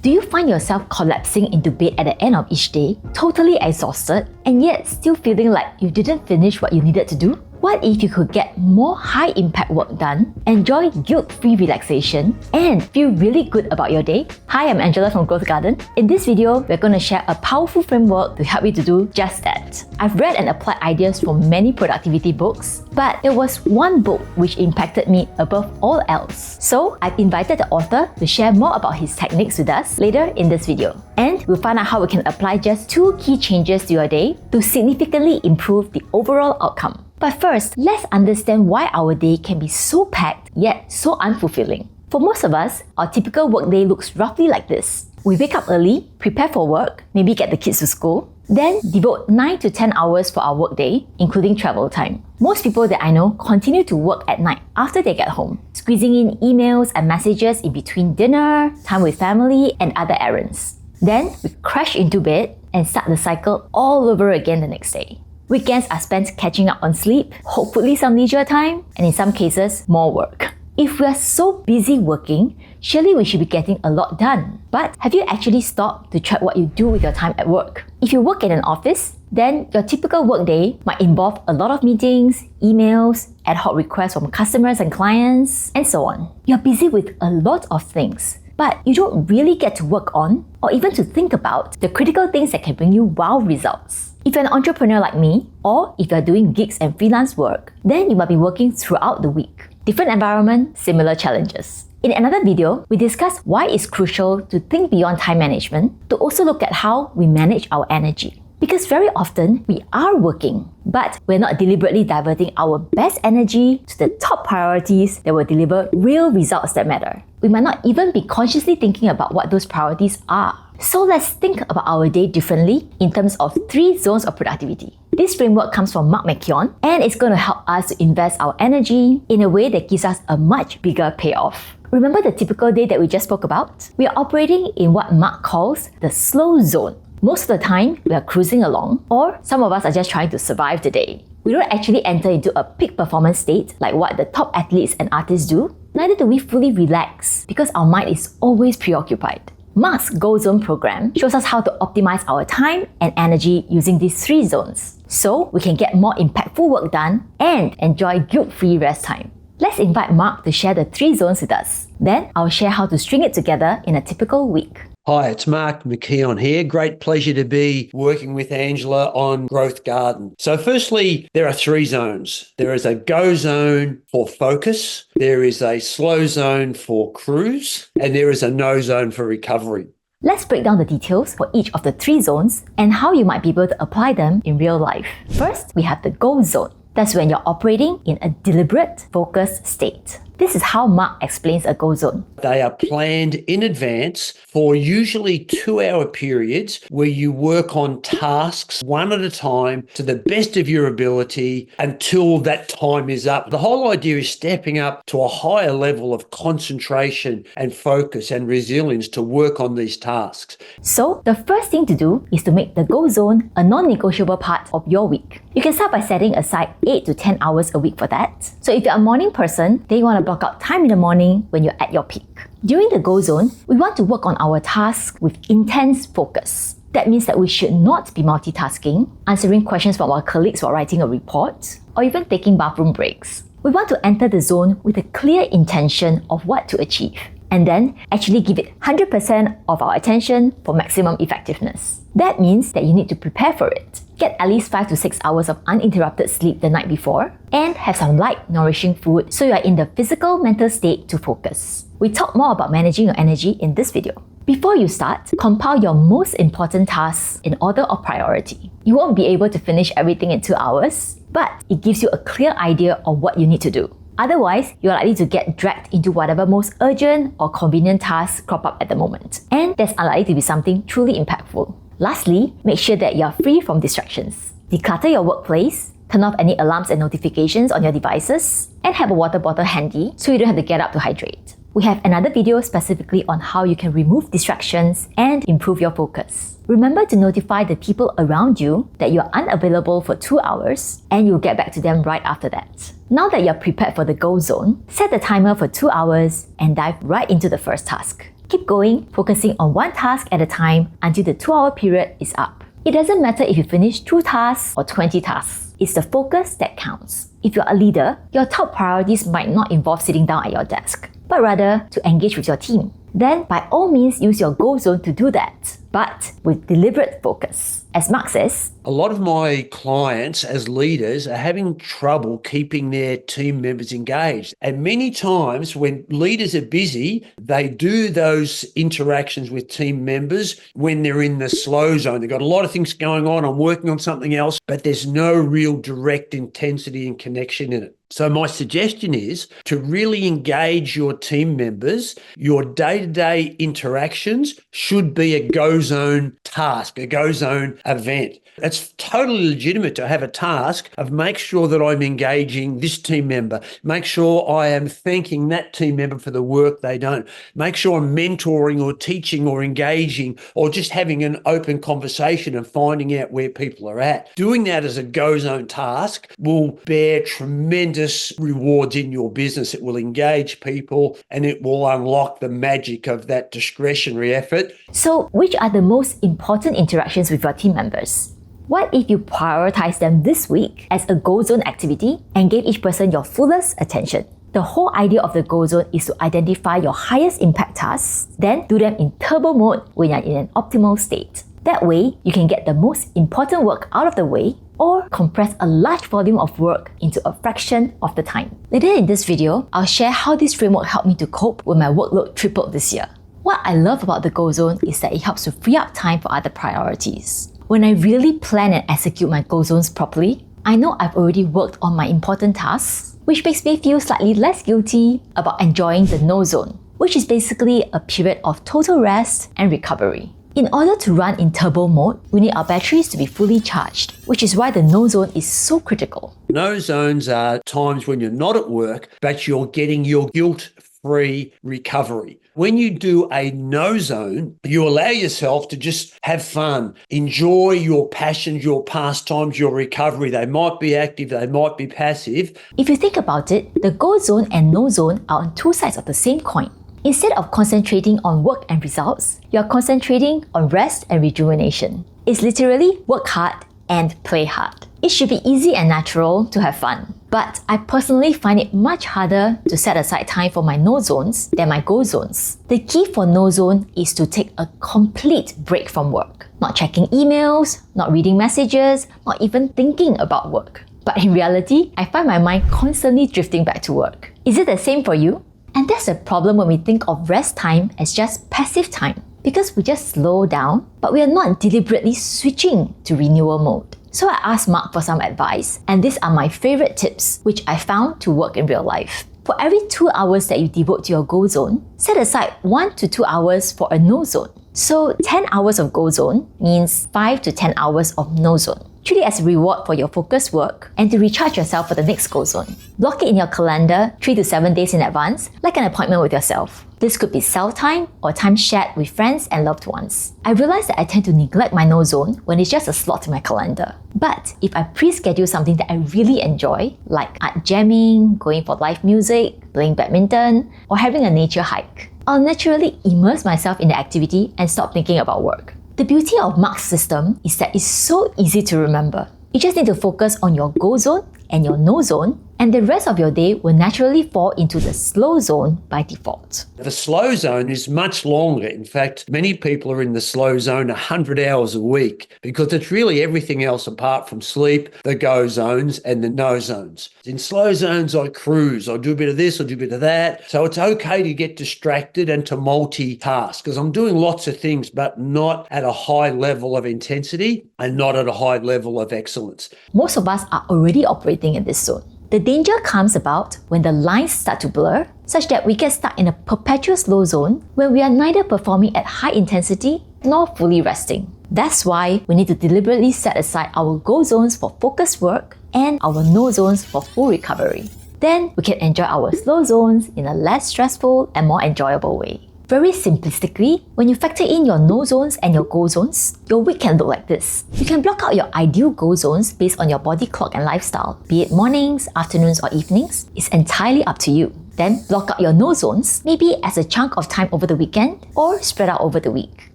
Do you find yourself collapsing into bed at the end of each day, totally exhausted, and yet still feeling like you didn't finish what you needed to do? What if you could get more high-impact work done, enjoy guilt-free relaxation, and feel really good about your day? Hi, I'm Angela from GrowthGarden. In this video, we're going to share a powerful framework to help you to do just that. I've read and applied ideas from many productivity books, but it was one book which impacted me above all else. So I've invited the author to share more about his techniques with us later in this video. And we'll find out how we can apply just 2 key changes to your day to significantly improve the overall outcome. But first, let's understand why our day can be so packed yet so unfulfilling. For most of us, our typical workday looks roughly like this. We wake up early, prepare for work, maybe get the kids to school, then devote 9 to 10 hours for our workday, including travel time. Most people that I know continue to work at night after they get home, squeezing in emails and messages in between dinner, time with family, and other errands. Then we crash into bed and start the cycle all over again the next day. Weekends are spent catching up on sleep, hopefully some leisure time, and in some cases, more work. If we are so busy working, surely we should be getting a lot done. But have you actually stopped to track what you do with your time at work? If you work in an office, then your typical workday might involve a lot of meetings, emails, ad hoc requests from customers and clients, and so on. You're busy with a lot of things, but you don't really get to work on or even to think about the critical things that can bring you wow results. If you're an entrepreneur like me, or if you're doing gigs and freelance work, then you might be working throughout the week. Different environment, similar challenges. In another video, we discuss why it's crucial to think beyond time management to also look at how we manage our energy. Because very often, we are working, but we're not deliberately diverting our best energy to the top priorities that will deliver real results that matter. We might not even be consciously thinking about what those priorities are. So let's think about our day differently in terms of 3 zones of productivity. This framework comes from Mark McKeon, and it's going to help us to invest our energy in a way that gives us a much bigger payoff. Remember the typical day that we just spoke about? We are operating in what Mark calls the slow zone. Most of the time, we are cruising along, or some of us are just trying to survive the day. We don't actually enter into a peak performance state like what the top athletes and artists do. Neither do we fully relax because our mind is always preoccupied. Mark's Go Zone program shows us how to optimize our time and energy using these 3 zones, so we can get more impactful work done and enjoy guilt-free rest time. Let's invite Mark to share the 3 zones with us. Then I'll share how to string it together in a typical week. Hi, it's Mark McKeon here. Great pleasure to be working with Angela on GrowthGarden. So firstly, there are 3 zones. There is a go zone for focus, there is a slow zone for cruise, and there is a no zone for recovery. Let's break down the details for each of the 3 zones and how you might be able to apply them in real life. First, we have the go zone. That's when you're operating in a deliberate, focused state. This is how Mark explains a go zone. They are planned in advance for usually 2-hour periods where you work on tasks one at a time to the best of your ability until that time is up. The whole idea is stepping up to a higher level of concentration and focus and resilience to work on these tasks. So the first thing to do is to make the go zone a non-negotiable part of your week. You can start by setting aside 8 to 10 hours a week for that. So if you're a morning person, then you want to block out time in the morning when you're at your peak. During the go zone, we want to work on our tasks with intense focus. That means that we should not be multitasking, answering questions from our colleagues while writing a report, or even taking bathroom breaks. We want to enter the zone with a clear intention of what to achieve, and then actually give it 100% of our attention for maximum effectiveness. That means that you need to prepare for it. Get at least 5 to 6 hours of uninterrupted sleep the night before, and have some light, nourishing food so you are in the physical, mental state to focus. We talk more about managing your energy in this video. Before you start, compile your most important tasks in order of priority. You won't be able to finish everything in 2 hours, but it gives you a clear idea of what you need to do. Otherwise, you're likely to get dragged into whatever most urgent or convenient tasks crop up at the moment, and there's unlikely to be something truly impactful. Lastly, make sure that you're free from distractions. Declutter your workplace, turn off any alarms and notifications on your devices, and have a water bottle handy so you don't have to get up to hydrate. We have another video specifically on how you can remove distractions and improve your focus. Remember to notify the people around you that you're unavailable for 2 hours, and you'll get back to them right after that. Now that you're prepared for the go zone, set the timer for 2 hours and dive right into the first task. Keep going, focusing on one task at a time until the 2-hour period is up. It doesn't matter if you finish 2 tasks or 20 tasks. It's the focus that counts. If you're a leader, your top priorities might not involve sitting down at your desk, but rather to engage with your team. Then, by all means, use your goal zone to do that, but with deliberate focus. As Mark says, a lot of my clients as leaders are having trouble keeping their team members engaged. And many times when leaders are busy, they do those interactions with team members when they're in the slow zone. They've got a lot of things going on. I'm working on something else, but there's no real direct intensity and connection in it. So my suggestion is to really engage your team members. Your day-to-day interactions should be a go zone task, a go zone event. It's totally legitimate to have a task of make sure that I'm engaging this team member, make sure I am thanking that team member for the work they don't, make sure I'm mentoring or teaching or engaging or just having an open conversation and finding out where people are at. Doing that as a go zone task will bear tremendous rewards in your business. It will engage people and it will unlock the magic of that discretionary effort. So, which are the most important interactions with your team members? What if you prioritize them this week as a goal zone activity and gave each person your fullest attention? The whole idea of the goal zone is to identify your highest impact tasks, then do them in turbo mode when you're in an optimal state. That way, you can get the most important work out of the way or compress a large volume of work into a fraction of the time. Later in this video, I'll share how this framework helped me to cope when my workload tripled this year. What I love about the goal zone is that it helps to free up time for other priorities. When I really plan and execute my goal zones properly, I know I've already worked on my important tasks, which makes me feel slightly less guilty about enjoying the no zone, which is basically a period of total rest and recovery. In order to run in turbo mode, we need our batteries to be fully charged, which is why the no zone is so critical. No zones are times when you're not at work, but you're getting your guilt-free recovery. When you do a no zone, you allow yourself to just have fun, enjoy your passions, your pastimes, your recovery. They might be active, they might be passive. If you think about it, the go zone and no zone are on two sides of the same coin. Instead of concentrating on work and results, you're concentrating on rest and rejuvenation. It's literally work hard and play hard. It should be easy and natural to have fun. But I personally find it much harder to set aside time for my no zones than my go zones. The key for no zone is to take a complete break from work. Not checking emails, not reading messages, not even thinking about work. But in reality, I find my mind constantly drifting back to work. Is it the same for you? And that's a problem when we think of rest time as just passive time, because we just slow down, but we are not deliberately switching to renewal mode. So I asked Mark for some advice, and these are my favorite tips, which I found to work in real life. For every 2 hours that you devote to your go zone, set aside 1 to 2 hours for a no zone. So 10 hours of go zone means 5 to 10 hours of no zone. Treat it as a reward for your focused work and to recharge yourself for the next go zone. Block it in your calendar 3 to 7 days in advance, like an appointment with yourself. This could be self-time or time shared with friends and loved ones. I realize that I tend to neglect my no zone when it's just a slot in my calendar. But if I pre-schedule something that I really enjoy, like art jamming, going for live music, playing badminton, or having a nature hike, I'll naturally immerse myself in the activity and stop thinking about work. The beauty of Mark's system is that it's so easy to remember. You just need to focus on your go zone and your no zone, and the rest of your day will naturally fall into the slow zone by default. The slow zone is much longer. In fact, many people are in the slow zone 100 hours a week because it's really everything else apart from sleep, the go zones and the no zones. In slow zones, I cruise, I do a bit of this, I do a bit of that. So it's okay to get distracted and to multitask because I'm doing lots of things, but not at a high level of intensity and not at a high level of excellence. Most of us are already operating in this zone. The danger comes about when the lines start to blur, such that we get stuck in a perpetual slow zone when we are neither performing at high intensity nor fully resting. That's why we need to deliberately set aside our go zones for focused work and our no zones for full recovery. Then we can enjoy our slow zones in a less stressful and more enjoyable way. Very simplistically, when you factor in your no zones and your go zones, your week can look like this. You can block out your ideal go zones based on your body clock and lifestyle, be it mornings, afternoons, or evenings. It's entirely up to you. Then block out your no zones, maybe as a chunk of time over the weekend or spread out over the week.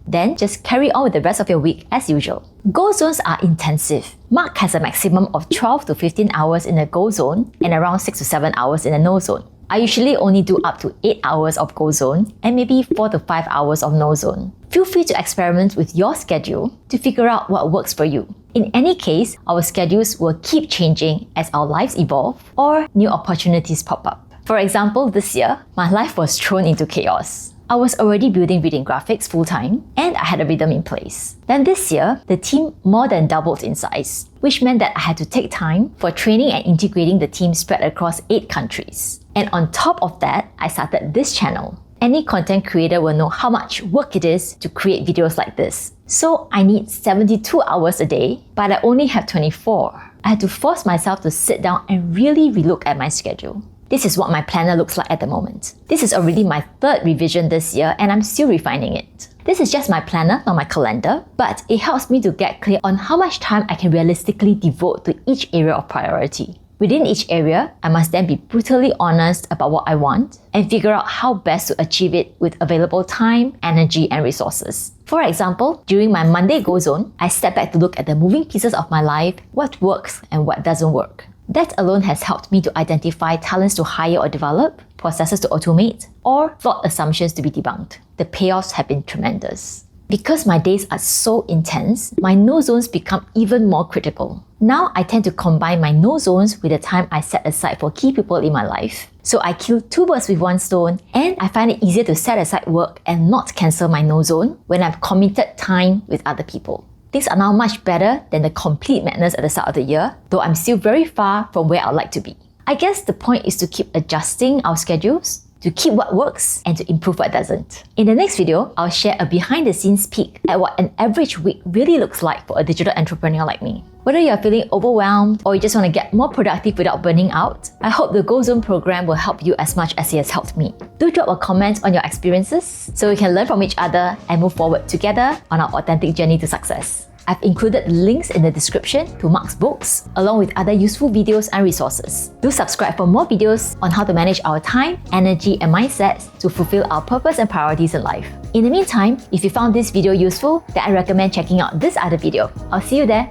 Then just carry on with the rest of your week as usual. Go zones are intensive. Mark has a maximum of 12 to 15 hours in a go zone and around 6 to 7 hours in a no zone. I usually only do up to 8 hours of go zone and maybe 4 to 5 hours of no zone. Feel free to experiment with your schedule to figure out what works for you. In any case, our schedules will keep changing as our lives evolve or new opportunities pop up. For example, this year, my life was thrown into chaos. I was already building reading graphics full-time and I had a rhythm in place. Then this year, the team more than doubled in size, which meant that I had to take time for training and integrating the team spread across 8 countries. And on top of that, I started this channel. Any content creator will know how much work it is to create videos like this. So I need 72 hours a day, but I only have 24. I had to force myself to sit down and really relook at my schedule. This is what my planner looks like at the moment. This is already my 3rd revision this year and I'm still refining it. This is just my planner, not my calendar, but it helps me to get clear on how much time I can realistically devote to each area of priority. Within each area, I must then be brutally honest about what I want and figure out how best to achieve it with available time, energy, and resources. For example, during my Monday Go Zone, I step back to look at the moving pieces of my life, what works and what doesn't work. That alone has helped me to identify talents to hire or develop, processes to automate, or flawed assumptions to be debunked. The payoffs have been tremendous. Because my days are so intense, my no zones become even more critical. Now I tend to combine my no zones with the time I set aside for key people in my life. So I kill 2 birds with 1 stone, and I find it easier to set aside work and not cancel my no zone when I've committed time with other people. Things are now much better than the complete madness at the start of the year, though I'm still very far from where I'd like to be. I guess the point is to keep adjusting our schedules, to keep what works and to improve what doesn't. In the next video, I'll share a behind-the-scenes peek at what an average week really looks like for a digital entrepreneur like me. Whether you're feeling overwhelmed or you just want to get more productive without burning out, I hope the Go Zone program will help you as much as it has helped me. Do drop a comment on your experiences so we can learn from each other and move forward together on our authentic journey to success. I've included links in the description to Mark's books, along with other useful videos and resources. Do subscribe for more videos on how to manage our time, energy, and mindsets to fulfill our purpose and priorities in life. In the meantime, if you found this video useful, then I recommend checking out this other video. I'll see you there.